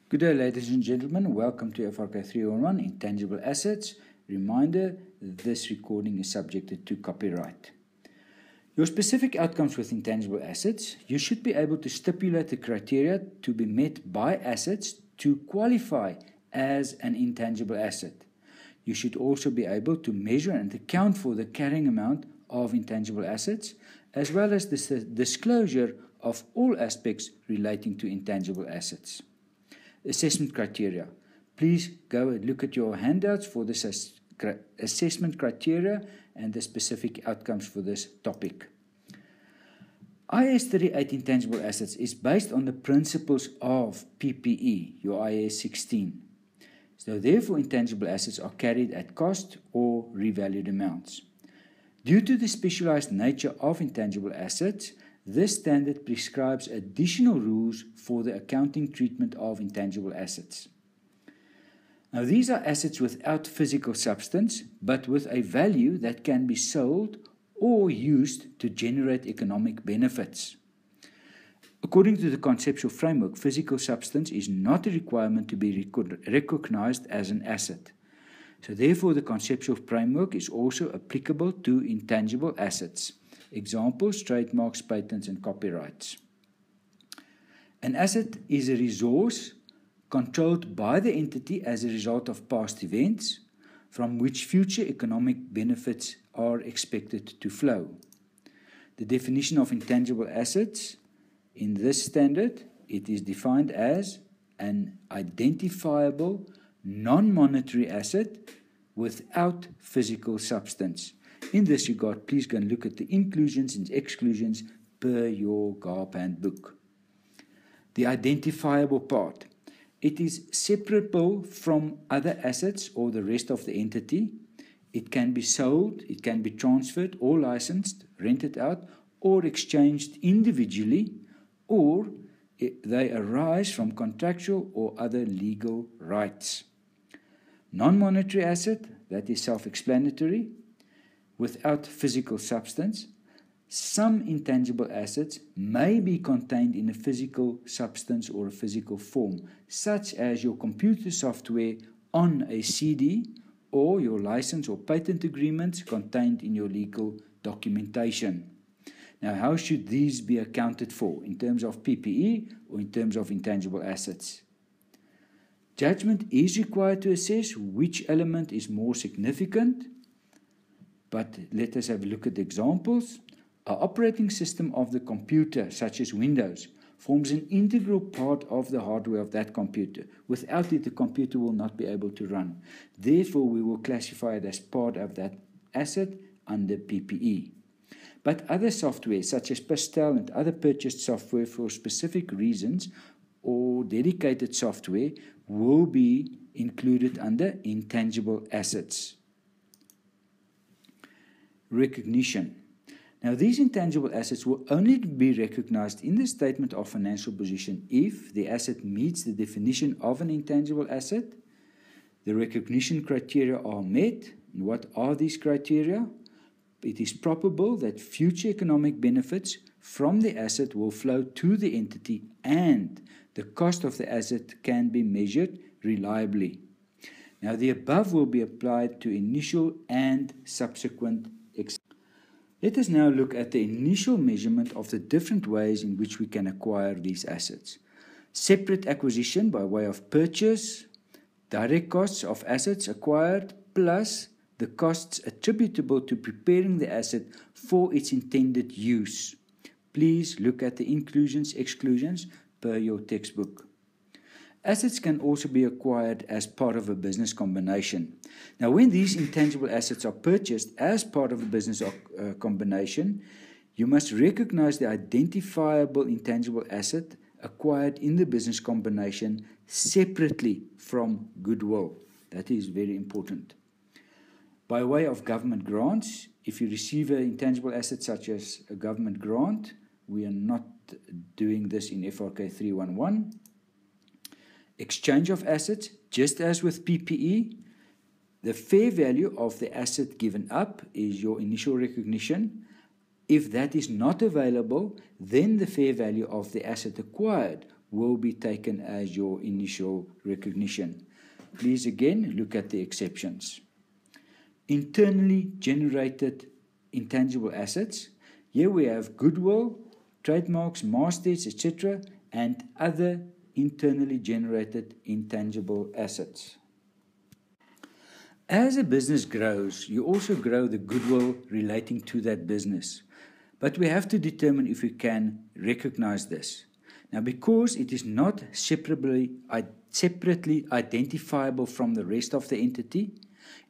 Good day, ladies and gentlemen. Welcome to FRK 311 Intangible Assets. Reminder, this recording is subjected to copyright. Your specific outcomes with intangible assets, you should be able to stipulate the criteria to be met by assets to qualify as an intangible asset. You should also be able to measure and account for the carrying amount of intangible assets, as well as the disclosure of all aspects relating to intangible assets. Assessment criteria. Please go and look at your handouts for this assessment criteria and the specific outcomes for this topic. IAS 38 Intangible Assets is based on the principles of PPE, your IAS 16. So therefore, intangible assets are carried at cost or revalued amounts. Due to the specialized nature of intangible assets, this standard prescribes additional rules for the accounting treatment of intangible assets. Now, these are assets without physical substance, but with a value that can be sold or used to generate economic benefits. According to the conceptual framework, physical substance is not a requirement to be recognized as an asset. So therefore, the conceptual framework is also applicable to intangible assets. Examples, trademarks, patents, and copyrights. An asset is a resource controlled by the entity as a result of past events from which future economic benefits are expected to flow. The definition of intangible assets in this standard, it is defined as an identifiable non-monetary asset without physical substance. In this regard, please go and look at the inclusions and exclusions per your GARP handbook. The identifiable part. It is separable from other assets or the rest of the entity. It can be sold, it can be transferred or licensed, rented out, or exchanged individually, or they arise from contractual or other legal rights. Non-monetary asset, that is self-explanatory, without physical substance. Some intangible assets may be contained in a physical substance or a physical form, such as your computer software on a CD or your license or patent agreements contained in your legal documentation. Now, how should these be accounted for in terms of PPE or in terms of intangible assets? Judgment is required to assess which element is more significant. But let us have a look at examples. An operating system of the computer, such as Windows, forms an integral part of the hardware of that computer. Without it, the computer will not be able to run. Therefore, we will classify it as part of that asset under PPE. But other software, such as Pastel and other purchased software for specific reasons or dedicated software, will be included under intangible assets. Recognition. Now, these intangible assets will only be recognized in the statement of financial position if the asset meets the definition of an intangible asset. The recognition criteria are met. And what are these criteria? It is probable that future economic benefits from the asset will flow to the entity and the cost of the asset can be measured reliably. Now, the above will be applied to initial and subsequent. Let us now look at the initial measurement of the different ways in which we can acquire these assets. Separate acquisition by way of purchase, direct costs of assets acquired, plus the costs attributable to preparing the asset for its intended use. Please look at the inclusions, exclusions per your textbook. Assets can also be acquired as part of a business combination. Now, when these intangible assets are purchased as part of a business combination, you must recognize the identifiable intangible asset acquired in the business combination separately from goodwill. That is very important. By way of government grants, if you receive an intangible asset such as a government grant, we are not doing this in FRK 311. Exchange of assets, just as with PPE, the fair value of the asset given up is your initial recognition. If that is not available, then the fair value of the asset acquired will be taken as your initial recognition. Please again look at the exceptions. Internally generated intangible assets. Here we have goodwill, trademarks, mastheads, etc., and other internally generated intangible assets. As a business grows, you also grow the goodwill relating to that business. But we have to determine if we can recognize this. Now, because it is not separately identifiable from the rest of the entity,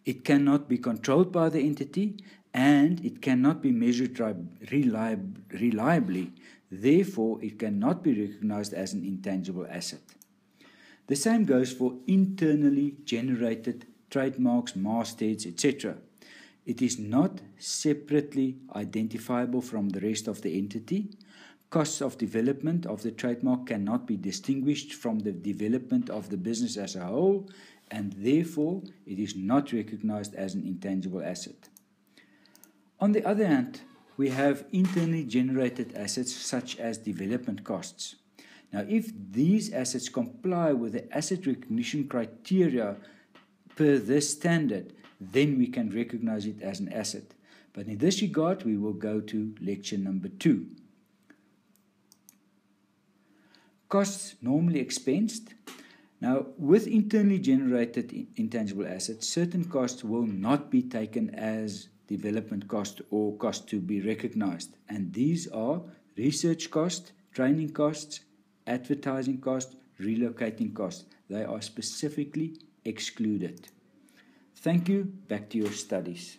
it cannot be controlled by the entity, and it cannot be measured reliably. Therefore, it cannot be recognized as an intangible asset. The same goes for internally generated trademarks, mastheads, etc. It is not separately identifiable from the rest of the entity. Costs of development of the trademark cannot be distinguished from the development of the business as a whole, and therefore it is not recognized as an intangible asset. On the other hand, we have internally generated assets such as development costs. Now, if these assets comply with the asset recognition criteria per this standard, then we can recognize it as an asset. But in this regard, we will go to lecture number 2. Costs normally expensed. Now, with internally generated intangible assets, certain costs will not be taken as development cost or cost to be recognized. And these are research costs, training costs, advertising costs, relocating costs. They are specifically excluded. Thank you. Back to your studies.